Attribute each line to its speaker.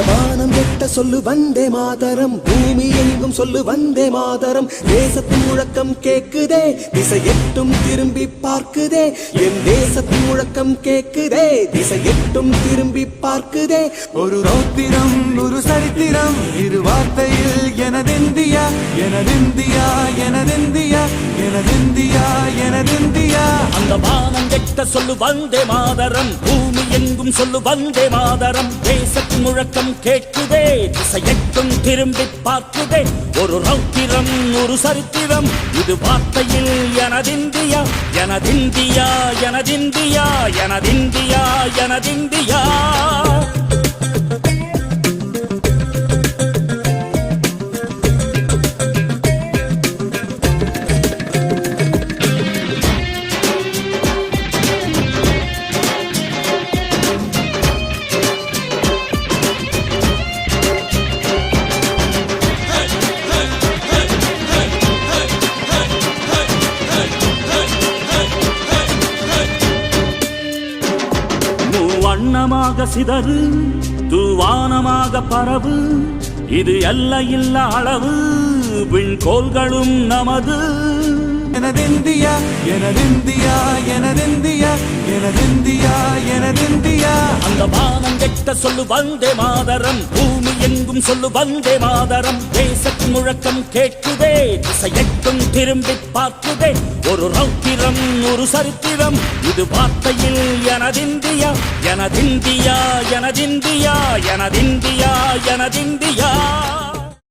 Speaker 1: வானம் எட்ட சொல்லு வந்தே மாதரம், பூமி எங்கும் சொல்லு வந்தே மாதரம். தேசத்தின் முழக்கம் கேக்குதே, திசை எட்டும் திரும்பி பார்க்குதே. என் தேசத்தின் முழக்கம் கேக்குதே, திசை எட்டும் திரும்பி பார்க்குதே.
Speaker 2: ஒரு ரௌத்திரம் ஒரு சரித்திரம், இரு வார்த்தையில் எனதிந்தியா எனதிந்தியா எனதிந்தியா எனதிந்தியா எனதிந்தியா.
Speaker 3: அந்த வானம் எட்ட சொல்லு வந்தே மாதரம், பூமி எங்கும் சொல்லு வந்தே மாதரம். தேசத்தின் முழக்கம் கேட்குதே, திசை எட்டும் திரும்பி பார்க்குதே. ஒரு ரௌத்திரம் ஒரு சரித்திரம், இது வார்த்தையில் எனதிந்தியா எனதிந்தியா எனதிந்தியா எனதிந்தியா எனதிந்தியா. வண்ணமாக சிதறு தூவானமாக பரவு, இது எல்லையில்லா அளவு, விண்கோள்களும் நமது.
Speaker 2: எனதிந்தியா எனதிந்தியா எனதிந்தியா எனதிந்தியா எனதிந்தியா.
Speaker 3: அந்த வானம் எட்ட சொல்லு வந்தே மாதரம், பூமி எங்கும் சொல்லு வந்தே மாதரம். தேசத்தின் முழக்கம் கேட்குதே, திசை எட்டும் திரும்பி பார்க்குதே. ஒரு ரௌத்திரம் ஒரு சரித்திரம், இது வார்த்தையில் எனதிந்தியா எனதிந்தியா எனதிந்தியா எனதிந்தியா எனதிந்தியா.